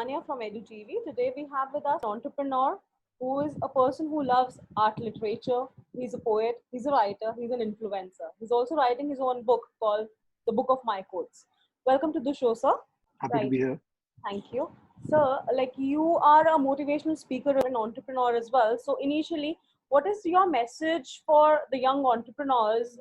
Tanya from EduTV. Today we have with us an entrepreneur who is a person who loves art literature. He's a poet, he's a writer, he's an influencer. He's also writing his own book called The Book of My Quotes. Welcome to the show, sir. Happy to be here. Thank you. Sir, like you are a motivational speaker and an entrepreneur as well. So initially, what is your message for the young entrepreneurs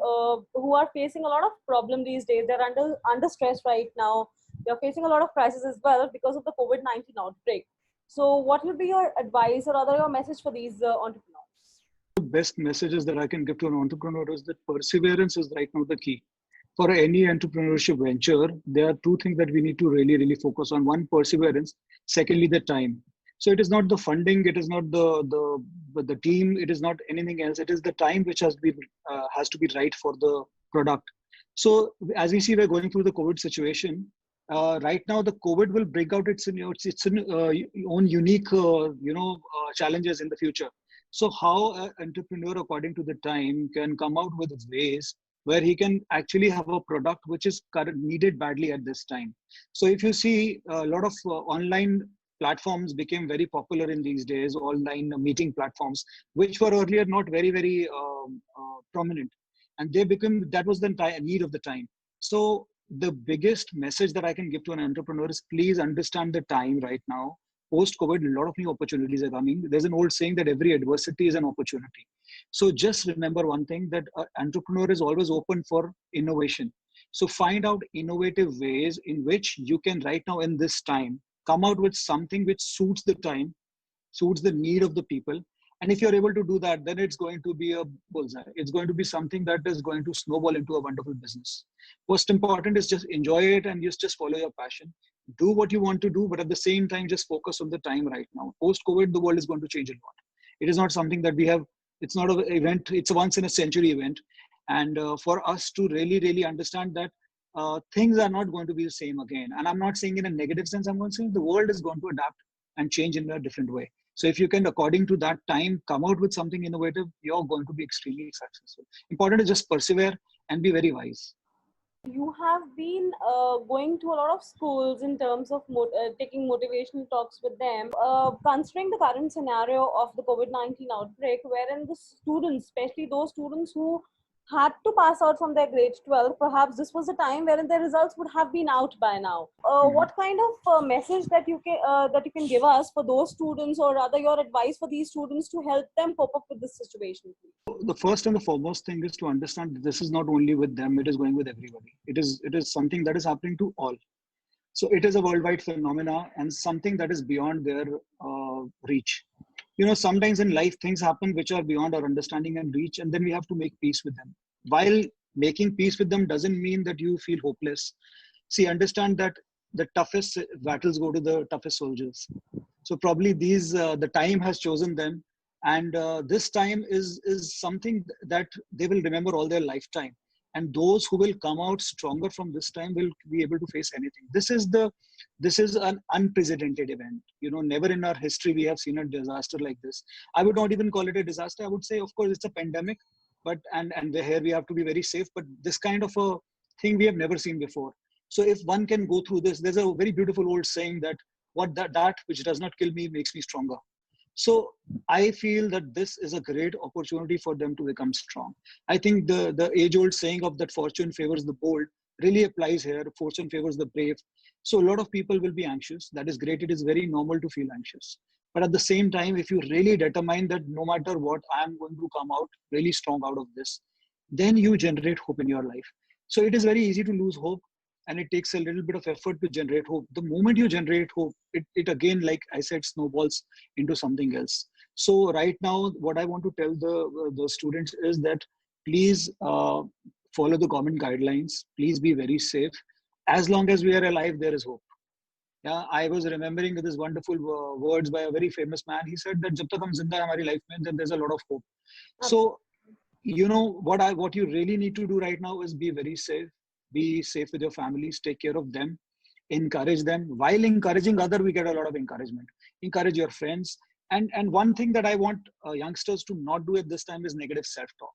who are facing a lot of problem these days? They're under stress right now. They're facing a lot of crisis as well because of the COVID-19 outbreak. So what will be your advice or other your message for these entrepreneurs? The best messages that I can give to an entrepreneur is that perseverance is right now the key. For any entrepreneurship venture, there are two things that we need to really focus on. One, perseverance. Secondly, the time. So it is not the funding, it is not the team, it is not anything else. It is the time which has to be right for the product. So as we see, we're going through the COVID situation. Right now, the COVID will bring out its own unique challenges in the future. So how an entrepreneur, according to the time, can come out with ways where he can actually have a product which is needed badly at this time. So if you see, a lot of online platforms became very popular in these days, online meeting platforms, which were earlier not very prominent. And that was the need of the time. So the biggest message that I can give to an entrepreneur is please understand the time right now. Post-COVID, a lot of new opportunities are coming. There's an old saying that every adversity is an opportunity. So just remember one thing, that an entrepreneur is always open for innovation. So find out innovative ways in which you can right now in this time come out with something which suits the time, suits the need of the people. And if you're able to do that, then it's going to be a bullseye. It's going to be something that is going to snowball into a wonderful business. Most important is just enjoy it and just follow your passion. Do what you want to do, but at the same time, just focus on the time right now. Post-COVID, the world is going to change a lot. It is not something that we have, it's not an event, it's a once in a century event. And for us to really understand that things are not going to be the same again. And I'm not saying in a negative sense, I'm going to say the world is going to adapt and change in a different way. So if you can, according to that time, come out with something innovative, you're going to be extremely successful. Important is just persevere and be very wise. You have been going to a lot of schools in terms of taking motivational talks with them. Considering the current scenario of the COVID-19 outbreak, wherein the students, especially those students who had to pass out from their grade 12, perhaps this was a time wherein their results would have been out by now. What kind of message that you can give us for those students, or rather your advice for these students to help them cope up with this situation? The first and the foremost thing is to understand that this is not only with them, it is going with everybody. It is something that is happening to all. So it is a worldwide phenomena and something that is beyond their reach. You know, sometimes in life things happen which are beyond our understanding and reach, and then we have to make peace with them. While making peace with them doesn't mean that you feel hopeless. See, understand that the toughest battles go to the toughest soldiers. So probably the time has chosen them, and this time is something that they will remember all their lifetime. And those who will come out stronger from this time will be able to face anything. This is an unprecedented event. You know, never in our history we have seen a disaster like this. I would not even call it a disaster. I would say, of course, it's a pandemic, but and here we have to be very safe. But this kind of a thing we have never seen before. So if one can go through this, there's a very beautiful old saying that that which does not kill me makes me stronger. So I feel that this is a great opportunity for them to become strong. I think the age-old saying of that fortune favors the bold really applies here. Fortune favors the brave. So a lot of people will be anxious. That is great. It is very normal to feel anxious. But at the same time, if you really determine that no matter what, I am going to come out really strong out of this, then you generate hope in your life. So it is very easy to lose hope, and it takes a little bit of effort to generate hope. The moment you generate hope, it again, like I said, snowballs into something else. So right now, what I want to tell the students is that please follow the government guidelines. Please be very safe. As long as we are alive, there is hope. Yeah, I was remembering this wonderful words by a very famous man. He said that "Jab tak hum zinda hai hamari life mein, then there's a lot of hope." So you know what you really need to do right now is be very safe. Be safe with your families. Take care of them. Encourage them. While encouraging other, we get a lot of encouragement. Encourage your friends. And one thing that I want youngsters to not do at this time is negative self-talk.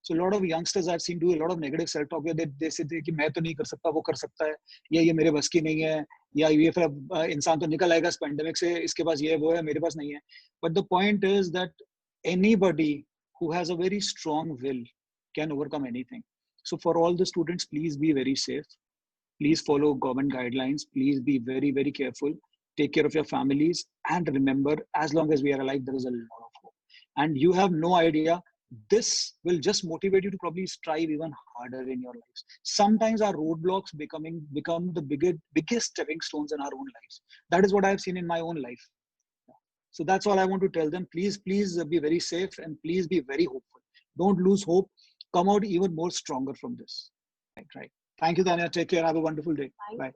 So a lot of youngsters I've seen do a lot of negative self-talk where they say कि मैं तो नहीं कर सकता, वो कर सकता है, या ये मेरे बस की नहीं है, या ये फिर इंसान तो निकल आएगा इस पेंडेमिक से, इसके पास ये वो है, मेरे पास नहीं है. But the point is that anybody who has a very strong will can overcome anything. So for all the students, please be very safe. Please follow government guidelines. Please be very, very careful. Take care of your families. And remember, as long as we are alive, there is a lot of hope. And you have no idea, this will just motivate you to probably strive even harder in your lives. Sometimes our roadblocks become the biggest stepping stones in our own lives. That is what I have seen in my own life. So that's all I want to tell them. Please be very safe and please be very hopeful. Don't lose hope. Come out even more stronger from this. Right. Thank you, Tanya. Take care. Have a wonderful day. Bye.